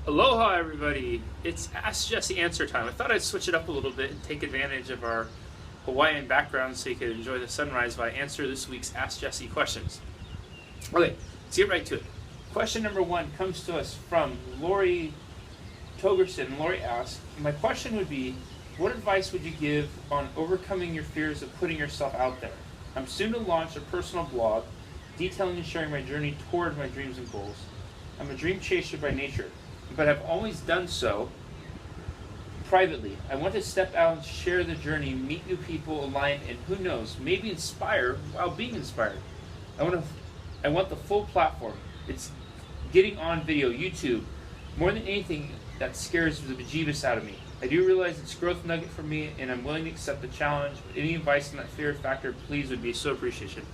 Aloha, everybody. It's Ask Jesse Answer time. I thought I'd switch it up a little bit and take advantage of our Hawaiian background so you could enjoy the sunrise while I answer this week's Ask Jesse questions. Okay, let's get right to it. Question number one comes to us from Lori Togerson. Lori asks, my question would be, what advice would you give on overcoming your fears of putting yourself out there? I'm soon to launch a personal blog detailing and sharing my journey toward my dreams and goals. I'm a dream chaser by nature, but I've always done so privately. I want to step out and share the journey, meet new people, align, and who knows, maybe inspire while being inspired. I want the full platform. It's getting on video, YouTube. More than anything, that scares the bejeebus out of me. I do realize it's a growth nugget for me, and I'm willing to accept the challenge. But any advice on that fear factor, please, would be so appreciated.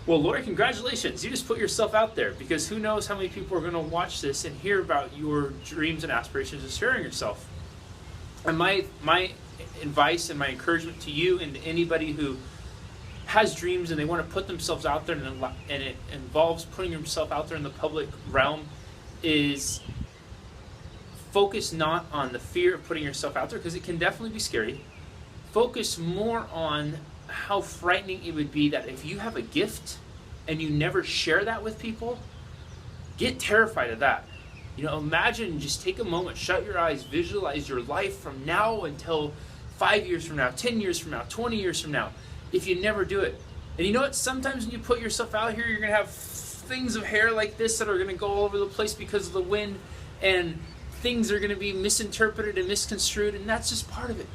Well, Lori, congratulations. You just put yourself out there, because who knows how many people are going to watch this and hear about your dreams and aspirations of sharing yourself. And my advice and my encouragement to you and to anybody who has dreams and they want to put themselves out there and it involves putting yourself out there in the public realm is focus not on the fear of putting yourself out there, because it can definitely be scary. Focus more on how frightening it would be that if you have a gift and you never share that with people, get terrified of that. Imagine, just take a moment, shut your eyes, visualize your life from now until 5 years from now, 10 years from now, 20 years from now, if you never do it. And you know what? Sometimes when you put yourself out here, you're going to have things of hair like this that are going to go all over the place because of the wind, and things are going to be misinterpreted and misconstrued, and that's just part of it.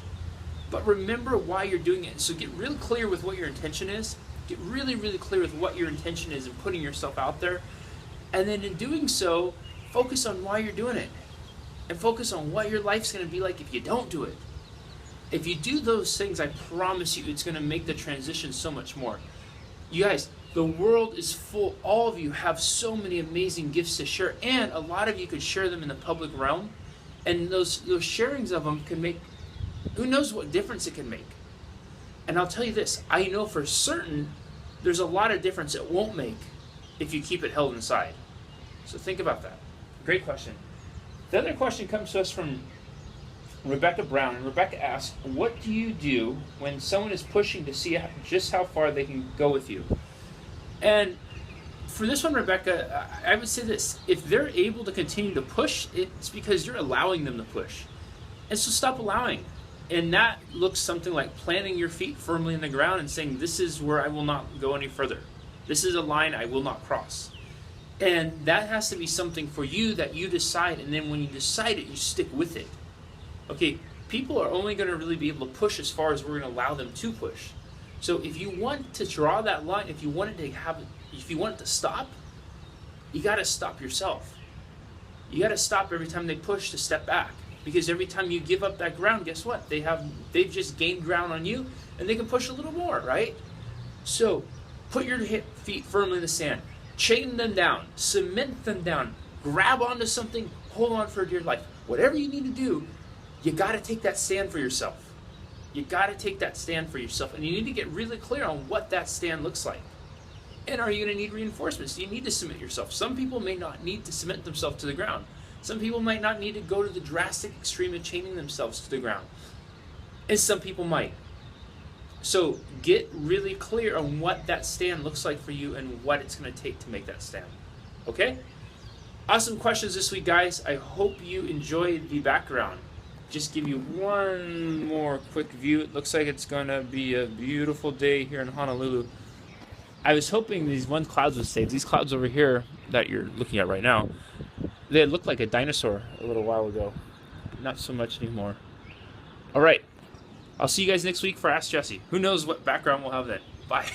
But remember why you're doing it. So get real clear with what your intention is. Get really, really clear with what your intention is in putting yourself out there. And then in doing so, focus on why you're doing it. And focus on what your life's going to be like if you don't do it. If you do those things, I promise you it's going to make the transition so much more. You guys, the world is full. All of you have so many amazing gifts to share. And a lot of you could share them in the public realm. And those sharings of them can make, who knows what difference it can make. And I'll tell you this, I know for certain there's a lot of difference it won't make if you keep it held inside. So think about that. Great question. The other question comes to us from Rebecca Brown. And Rebecca asks, what do you do when someone is pushing to see just how far they can go with you? And for this one, Rebecca, I would say this. If they're able to continue to push, it's because you're allowing them to push. And so stop allowing. And that looks something like planting your feet firmly in the ground and saying, this is where I will not go any further. This is a line I will not cross. And that has to be something for you that you decide. And then when you decide it, you stick with it. Okay, people are only going to really be able to push as far as we're going to allow them to push. So if you want to draw that line, if you want it to stop, you got to stop yourself. You got to stop every time they push to step back. Because every time you give up that ground, guess what? They've just gained ground on you, and they can push a little more, right? So put your feet firmly in the sand. Chain them down. Cement them down. Grab onto something. Hold on for dear life. Whatever you need to do, you got to take that stand for yourself. You got to take that stand for yourself, and you need to get really clear on what that stand looks like. And are you going to need reinforcements? Do you need to cement yourself? Some people may not need to cement themselves to the ground. Some people might not need to go to the drastic extreme of chaining themselves to the ground. And some people might. So get really clear on what that stand looks like for you and what it's going to take to make that stand. Okay? Awesome questions this week, guys. I hope you enjoyed the background. Just give you one more quick view. It looks like it's going to be a beautiful day here in Honolulu. I was hoping these one clouds would stay. These clouds over here that you're looking at right now, they looked like a dinosaur a little while ago. Not so much anymore. All right. I'll see you guys next week for Ask Jesse. Who knows what background we'll have then. Bye.